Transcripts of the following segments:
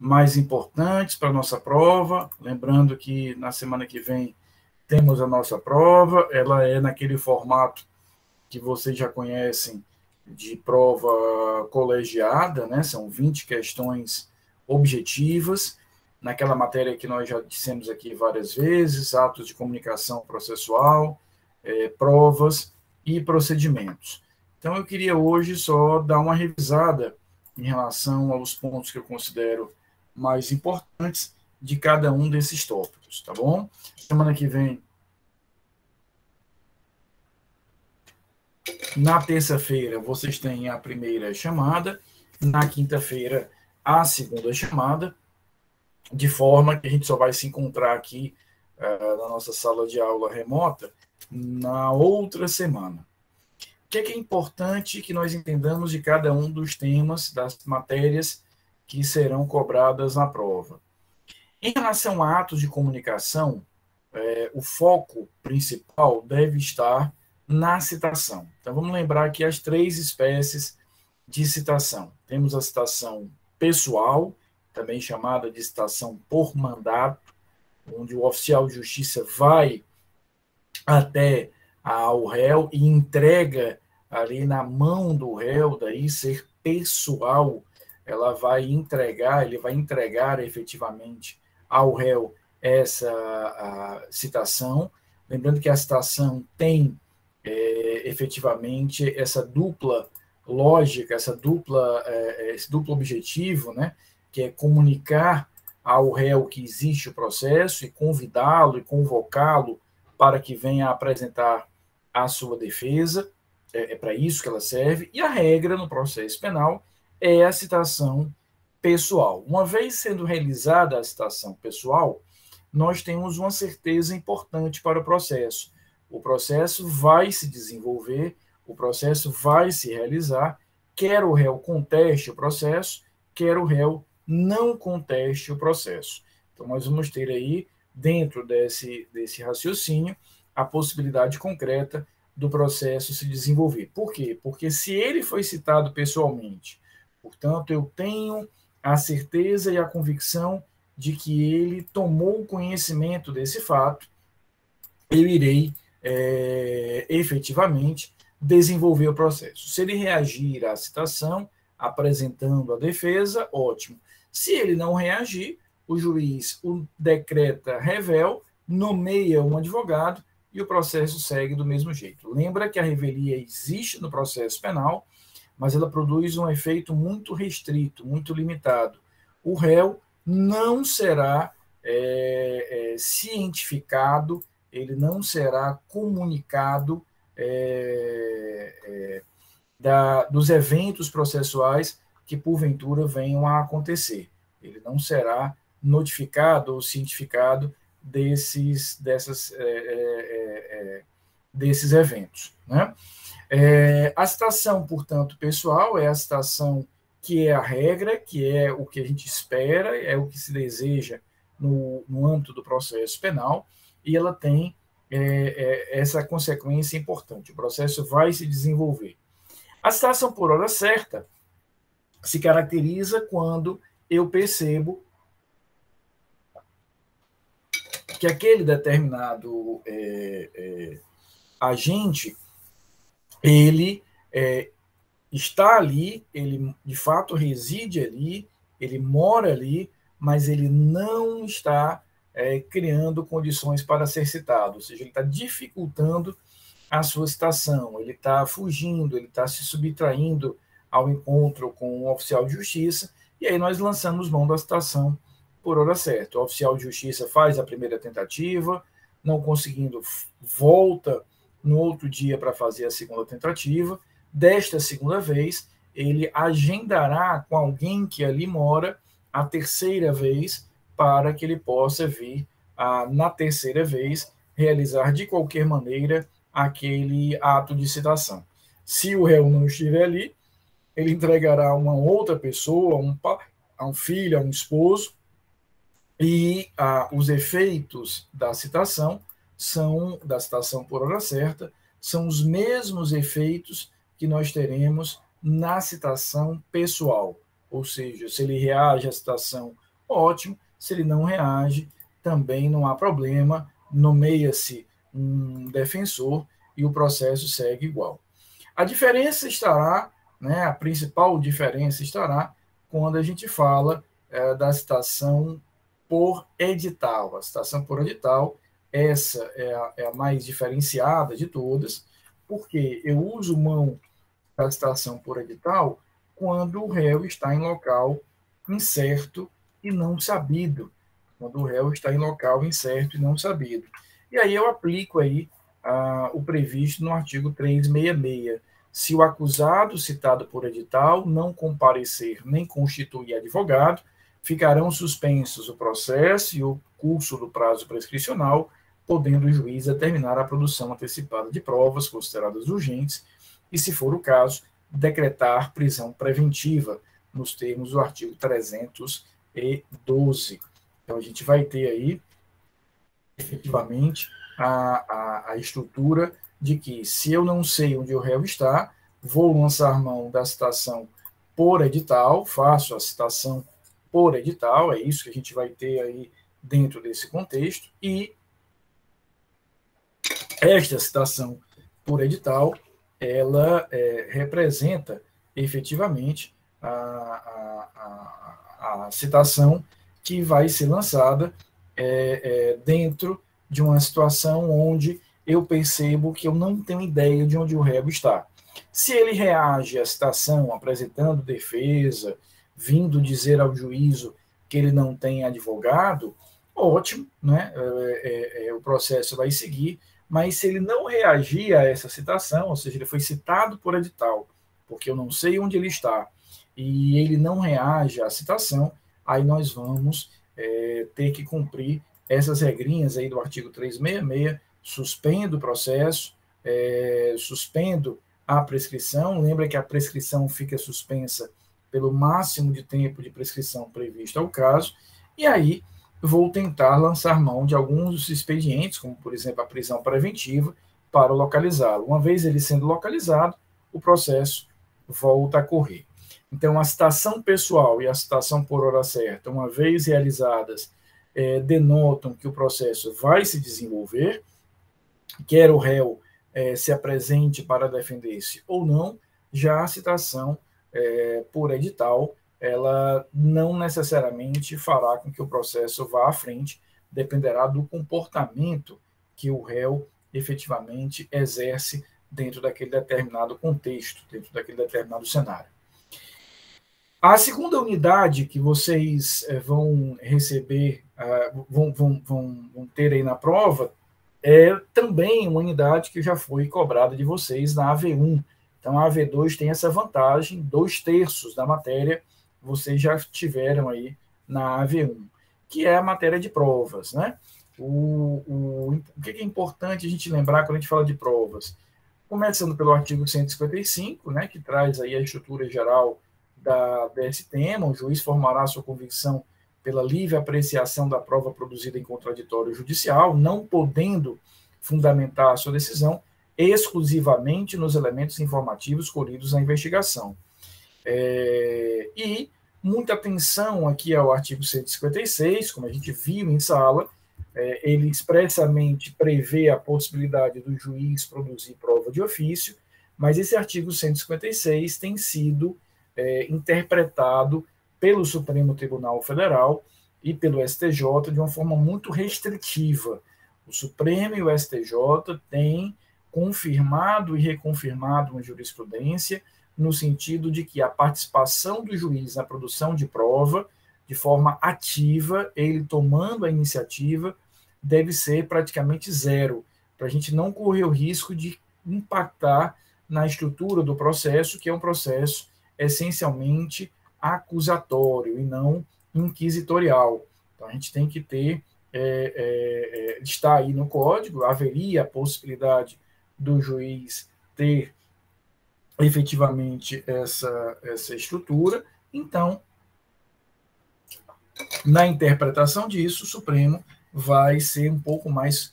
mais importantes para a nossa prova. Lembrando que na semana que vem temos a nossa prova, ela é naquele formato que vocês já conhecem de prova colegiada, né? São 20 questões objetivas, naquela matéria que nós já dissemos aqui várias vezes, atos de comunicação processual, provas e procedimentos. Então, eu queria hoje só dar uma revisada em relação aos pontos que eu considero mais importantes de cada um desses tópicos, tá bom? Semana que vem, na terça-feira, vocês têm a primeira chamada, na quinta-feira, a segunda chamada, de forma que a gente só vai se encontrar aqui na nossa sala de aula remota na outra semana. O que é importante que nós entendamos de cada um dos temas, das matérias que serão cobradas na prova? Em relação a atos de comunicação, o foco principal deve estar na citação. Então, vamos lembrar aqui as 3 espécies de citação. Temos a citação pessoal, também chamada de citação por mandato, onde o oficial de justiça vai até ao réu e entrega ali na mão do réu, daí ser pessoal, ele vai entregar efetivamente ao réu essa citação. Lembrando que a citação tem efetivamente essa dupla lógica, esse duplo objetivo, né, que é comunicar ao réu que existe o processo e convidá-lo e convocá-lo para que venha apresentar a sua defesa. É para isso que ela serve. E a regra no processo penal é a citação pessoal. Uma vez sendo realizada a citação pessoal, nós temos uma certeza importante para o processo. O processo vai se desenvolver, o processo vai se realizar, quer o réu conteste o processo, quer o réu não conteste o processo. Então, nós vamos ter aí, dentro desse raciocínio, a possibilidade concreta do processo se desenvolver. Por quê? Porque se ele foi citado pessoalmente, portanto, eu tenho a certeza e a convicção de que ele tomou conhecimento desse fato, eu irei efetivamente desenvolver o processo. Se ele reagir à citação, apresentando a defesa, ótimo. Se ele não reagir, o juiz o decreta revel, nomeia um advogado e o processo segue do mesmo jeito. Lembra que a revelia existe no processo penal, mas ela produz um efeito muito restrito, muito limitado. O réu não será cientificado, ele não será comunicado dos eventos processuais que, porventura, venham a acontecer. Ele não será notificado ou cientificado desses eventos, né? A citação, portanto, pessoal, é a citação que é a regra, que é o que a gente espera, é o que se deseja no âmbito do processo penal, e ela tem essa consequência importante. O processo vai se desenvolver. A citação por hora certa se caracteriza quando eu percebo que aquele determinado agente, ele está ali, ele de fato reside ali, ele mora ali, mas ele não está criando condições para ser citado, ou seja, ele está dificultando a sua citação, ele está fugindo, ele está se subtraindo ao encontro com um oficial de justiça, e aí nós lançamos mão da citação por hora certa. O oficial de justiça faz a primeira tentativa, não conseguindo, volta no outro dia para fazer a segunda tentativa. Desta segunda vez, ele agendará com alguém que ali mora a terceira vez, para que ele possa vir, na terceira vez, realizar de qualquer maneira aquele ato de citação. Se o réu não estiver ali, ele entregará a uma outra pessoa, a um filho, a um esposo, e os efeitos da citação por hora certa, são os mesmos efeitos que nós teremos na citação pessoal. Ou seja, se ele reage à citação ótimo. Se ele não reage, também não há problema, nomeia-se um defensor e o processo segue igual. A diferença estará, né, a principal diferença estará quando a gente fala da citação por edital. A citação por edital, essa é a mais diferenciada de todas, porque eu uso mão da citação por edital quando o réu está em local incerto e não sabido. Quando o réu está em local incerto e não sabido. E aí eu aplico aí o previsto no artigo 366. Se o acusado citado por edital não comparecer nem constituir advogado, ficarão suspensos o processo e o curso do prazo prescricional, podendo o juiz determinar a produção antecipada de provas consideradas urgentes e, se for o caso, decretar prisão preventiva, nos termos do artigo 312. Então, a gente vai ter aí, efetivamente, a estrutura de que, se eu não sei onde o réu está, vou lançar mão da citação por edital, faço a citação por edital, é isso que a gente vai ter aí dentro desse contexto, e esta citação por edital, ela representa efetivamente a citação que vai ser lançada dentro de uma situação onde eu percebo que eu não tenho ideia de onde o réu está. Se ele reage à citação apresentando defesa, vindo dizer ao juízo que ele não tem advogado, ótimo, né? O processo vai seguir, mas se ele não reagir a essa citação, ou seja, ele foi citado por edital, porque eu não sei onde ele está, e ele não reage à citação, aí nós vamos ter que cumprir essas regrinhas aí do artigo 366, suspendo o processo, suspendo a prescrição. Lembra que a prescrição fica suspensa pelo máximo de tempo de prescrição previsto ao caso, e aí vou tentar lançar mão de alguns dos expedientes, como, por exemplo, a prisão preventiva, para localizá-lo. Uma vez ele sendo localizado, o processo volta a correr. Então, a citação pessoal e a citação por hora certa, uma vez realizadas, denotam que o processo vai se desenvolver, quer o réu se apresente para defender-se ou não. Já a citação por edital, ela não necessariamente fará com que o processo vá à frente, dependerá do comportamento que o réu efetivamente exerce dentro daquele determinado contexto, dentro daquele determinado cenário. A segunda unidade que vocês vão receber, vão ter aí na prova, é também uma unidade que já foi cobrada de vocês na AV1. Então, a AV2 tem essa vantagem, 2/3 da matéria vocês já tiveram aí na AV1, que é a matéria de provas, né? O que é importante a gente lembrar quando a gente fala de provas? Começando pelo artigo 155, né, que traz aí a estrutura geral desse tema. O juiz formará sua convicção pela livre apreciação da prova produzida em contraditório judicial, não podendo fundamentar a sua decisão exclusivamente nos elementos informativos colhidos na investigação. E muita atenção aqui ao artigo 156, como a gente viu em sala, ele expressamente prevê a possibilidade do juiz produzir prova de ofício, mas esse artigo 156 tem sido interpretado pelo Supremo Tribunal Federal e pelo STJ de uma forma muito restritiva. O Supremo e o STJ têm confirmado e reconfirmado uma jurisprudência no sentido de que a participação do juiz na produção de prova, de forma ativa, ele tomando a iniciativa, deve ser praticamente zero, para a gente não correr o risco de impactar na estrutura do processo, que é um processo essencialmente acusatório e não inquisitorial. Então, a gente tem que ter, está aí no código, haveria a possibilidade do juiz ter efetivamente essa estrutura. Então, na interpretação disso, o Supremo vai ser um pouco mais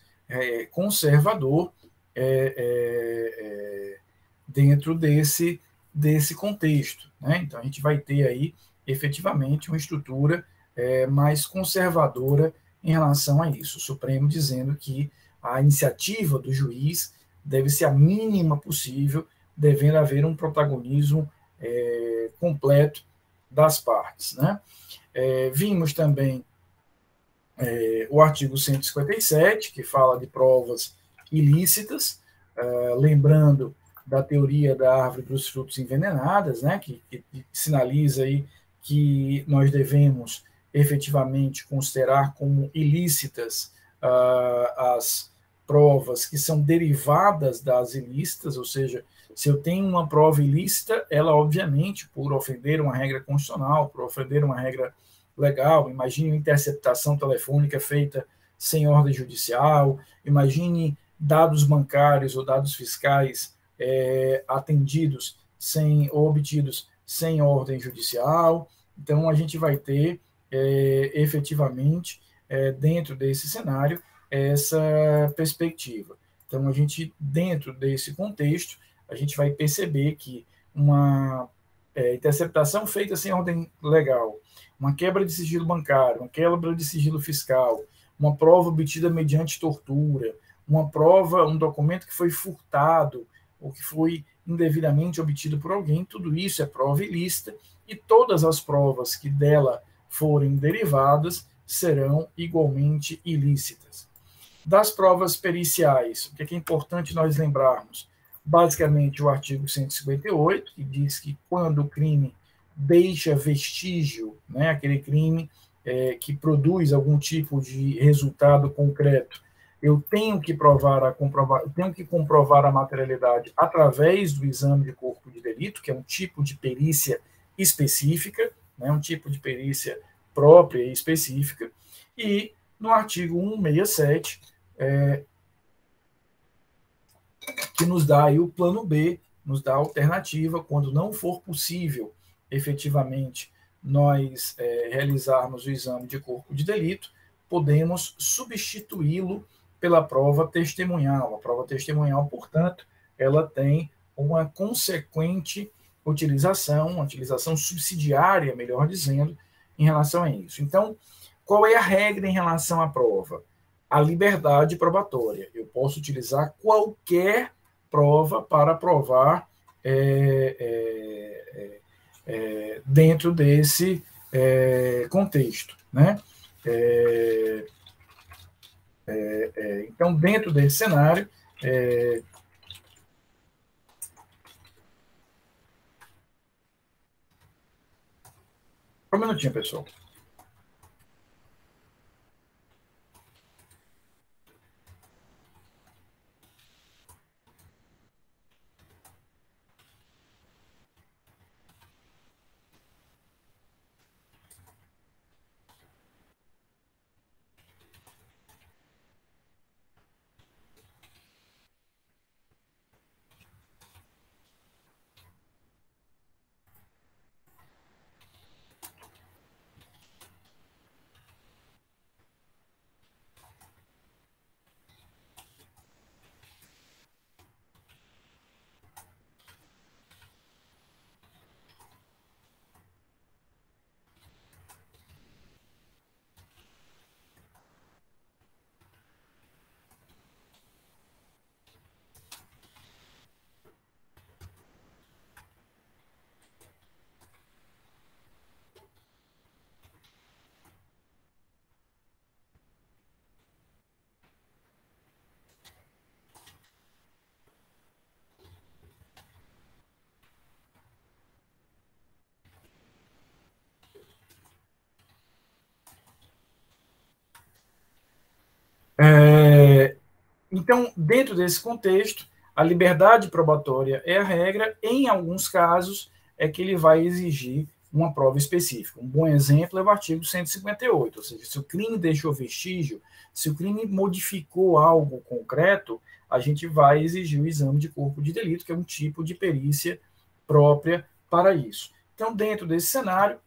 conservador dentro desse contexto, né? Então, a gente vai ter aí, efetivamente, uma estrutura mais conservadora em relação a isso. O Supremo dizendo que a iniciativa do juiz deve ser a mínima possível, devendo haver um protagonismo completo das partes, né? Vimos também o artigo 157, que fala de provas ilícitas, lembrando da teoria da árvore dos frutos envenenadas, né, que sinaliza aí que nós devemos efetivamente considerar como ilícitas as provas que são derivadas das ilícitas, ou seja, se eu tenho uma prova ilícita, ela obviamente, por ofender uma regra constitucional, por ofender uma regra legal, imagine uma interceptação telefônica feita sem ordem judicial, imagine dados bancários ou dados fiscais atendidos ou obtidos sem ordem judicial. Então, a gente vai ter, efetivamente, dentro desse cenário, essa perspectiva. Então, a gente, dentro desse contexto, a gente vai perceber que uma interceptação feita sem ordem legal, uma quebra de sigilo bancário, uma quebra de sigilo fiscal, uma prova obtida mediante tortura, uma prova, um documento que foi furtado ou que foi indevidamente obtido por alguém, tudo isso é prova ilícita e todas as provas que dela forem derivadas serão igualmente ilícitas. Das provas periciais, o que é importante nós lembrarmos? Basicamente, o artigo 158, que diz que quando o crime deixa vestígio, né, aquele crime que produz algum tipo de resultado concreto, eu tenho que comprovar a materialidade através do exame de corpo de delito, que é um tipo de perícia específica, né, um tipo de perícia própria e específica, e no artigo 167, que nos dá aí o plano B, nos dá a alternativa, quando não for possível, efetivamente, nós realizarmos o exame de corpo de delito, podemos substituí-lo pela prova testemunhal. A prova testemunhal, portanto, ela tem uma consequente utilização, uma utilização subsidiária, melhor dizendo, em relação a isso. Então, qual é a regra em relação à prova? A liberdade probatória. Eu posso utilizar qualquer prova para provar dentro desse contexto, né? Então, dentro desse cenário, um minutinho, pessoal. Então, dentro desse contexto, a liberdade probatória é a regra. Em alguns casos, é que ele vai exigir uma prova específica. Um bom exemplo é o artigo 158, ou seja, se o crime deixou vestígio, se o crime modificou algo concreto, a gente vai exigir o exame de corpo de delito, que é um tipo de perícia própria para isso. Então, dentro desse cenário,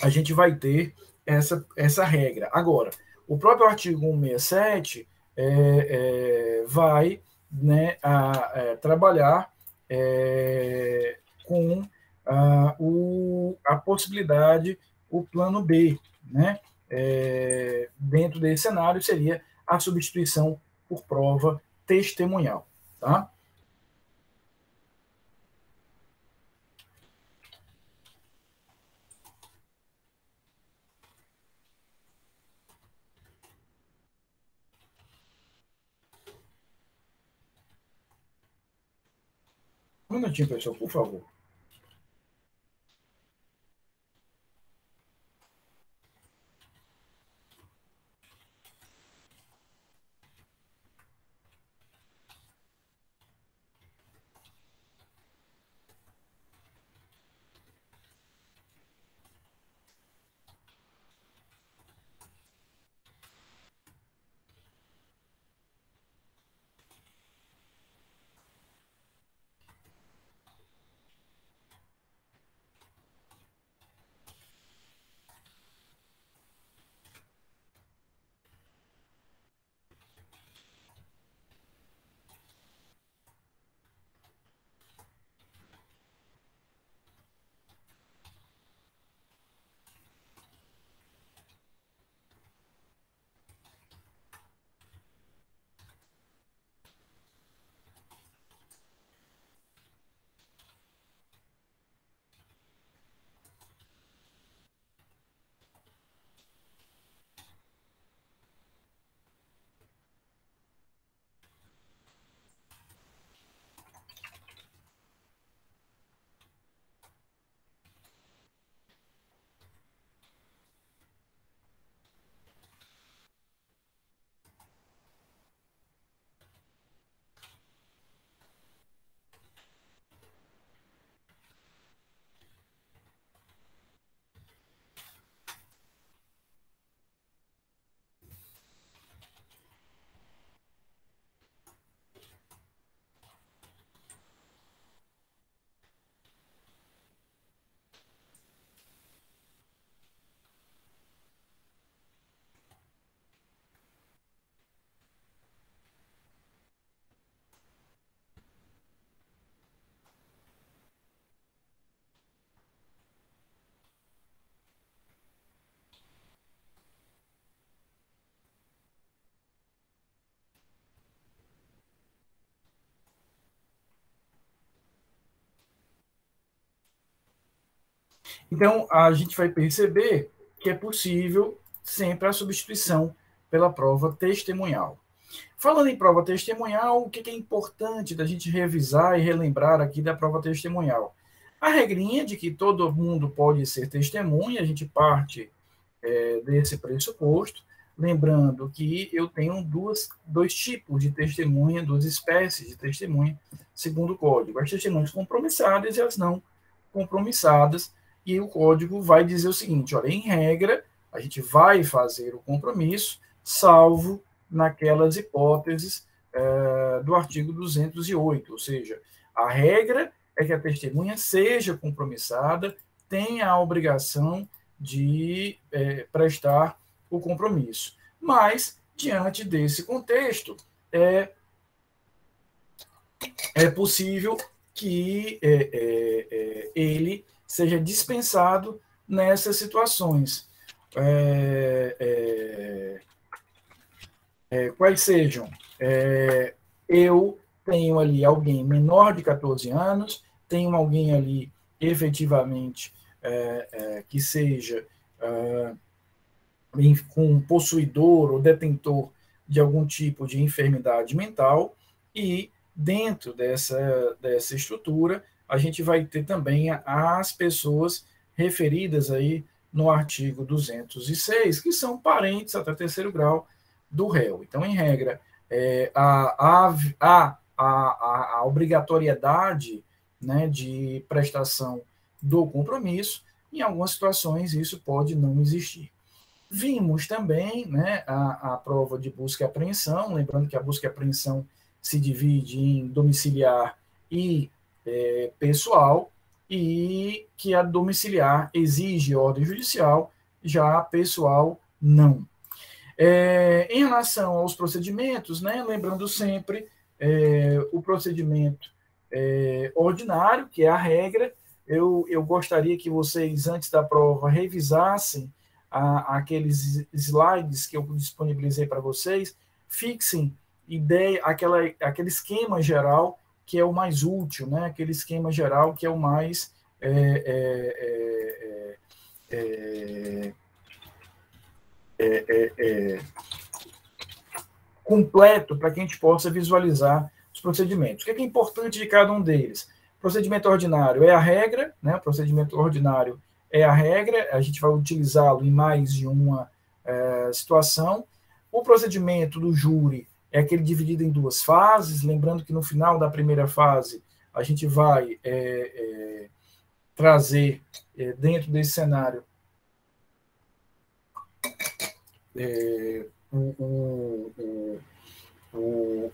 a gente vai ter essa regra. Agora, o próprio artigo 167 vai, né, trabalhar com a possibilidade, o plano B, né? Dentro desse cenário seria a substituição por prova testemunhal, tá? Um minutinho, pessoal, por favor. Então, a gente vai perceber que é possível sempre a substituição pela prova testemunhal. Falando em prova testemunhal, o que é importante da gente revisar e relembrar aqui da prova testemunhal? A regrinha de que todo mundo pode ser testemunha, a gente parte desse pressuposto, lembrando que eu tenho dois tipos de testemunha, duas espécies de testemunha, segundo o código. As testemunhas compromissadas e as não compromissadas, e o código vai dizer o seguinte, olha, em regra, a gente vai fazer o compromisso, salvo naquelas hipóteses do artigo 208, ou seja, a regra é que a testemunha seja compromissada, tenha a obrigação de prestar o compromisso. Mas, diante desse contexto, é possível que ele seja dispensado nessas situações. Quais sejam? Eu tenho ali alguém menor de 14 anos, tenho alguém ali efetivamente que seja com possuidor ou detentor de algum tipo de enfermidade mental, e dentro dessa estrutura a gente vai ter também as pessoas referidas aí no artigo 206, que são parentes até terceiro grau do réu. Então, em regra, a obrigatoriedade, né, de prestação do compromisso, em algumas situações isso pode não existir. Vimos também, né, a prova de busca e apreensão, lembrando que a busca e apreensão se divide em domiciliar e pessoal, e que a domiciliar exige ordem judicial, já a pessoal não. Em relação aos procedimentos, né, lembrando sempre o procedimento ordinário, que é a regra, eu gostaria que vocês, antes da prova, revisassem aqueles slides que eu disponibilizei para vocês, fixem ideia, aquele esquema geral que é o mais útil, né? Aquele esquema geral que é o mais completo para que a gente possa visualizar os procedimentos. O que é importante de cada um deles? O procedimento ordinário é a regra, né? O procedimento ordinário é a regra, a gente vai utilizá-lo em mais de uma situação. O procedimento do júri é aquele dividido em duas fases, lembrando que no final da primeira fase a gente vai trazer dentro desse cenário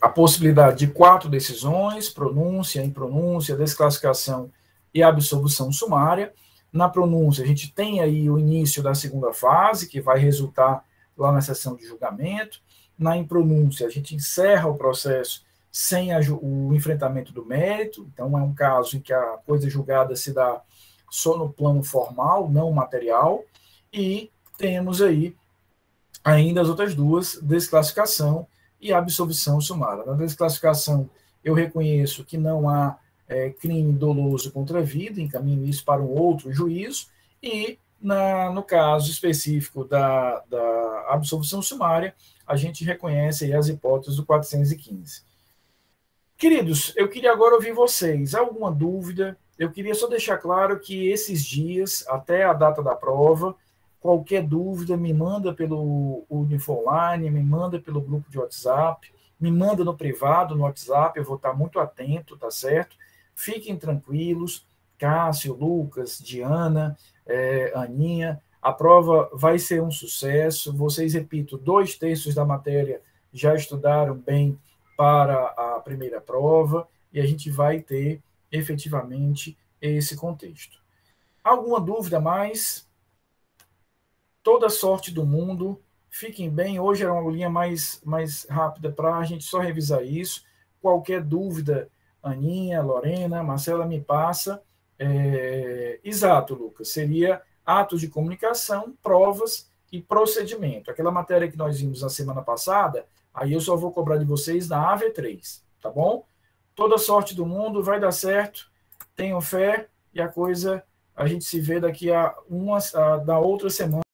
a possibilidade de 4 decisões, pronúncia, impronúncia, desclassificação e absolução sumária. Na pronúncia, a gente tem aí o início da segunda fase, que vai resultar lá na sessão de julgamento. Na impronúncia, a gente encerra o processo sem o enfrentamento do mérito, então é um caso em que a coisa julgada se dá só no plano formal, não material, e temos aí ainda as outras duas, desclassificação e absolvição sumária. Na desclassificação, eu reconheço que não há crime doloso contra a vida, encaminho isso para um outro juízo, e no caso específico da absolvição sumária, a gente reconhece aí as hipóteses do 415. Queridos, eu queria agora ouvir vocês. Alguma dúvida? Eu queria só deixar claro que esses dias, até a data da prova, qualquer dúvida, me manda pelo Uniformline, me manda pelo grupo de WhatsApp, me manda no privado, no WhatsApp, eu vou estar muito atento, tá certo? Fiquem tranquilos, Cássio, Lucas, Diana, Aninha, a prova vai ser um sucesso. Vocês, repito, 2/3 da matéria já estudaram bem para a primeira prova e a gente vai ter efetivamente esse contexto. Alguma dúvida mais? Toda sorte do mundo, fiquem bem. Hoje era uma aulinha mais rápida para a gente só revisar isso. Qualquer dúvida, Aninha, Lorena, Marcela, me passa. Exato, Lucas, seria atos de comunicação, provas e procedimento. Aquela matéria que nós vimos na semana passada, aí eu só vou cobrar de vocês na AV3, tá bom? Toda sorte do mundo, vai dar certo, tenham fé e a gente se vê daqui da outra semana.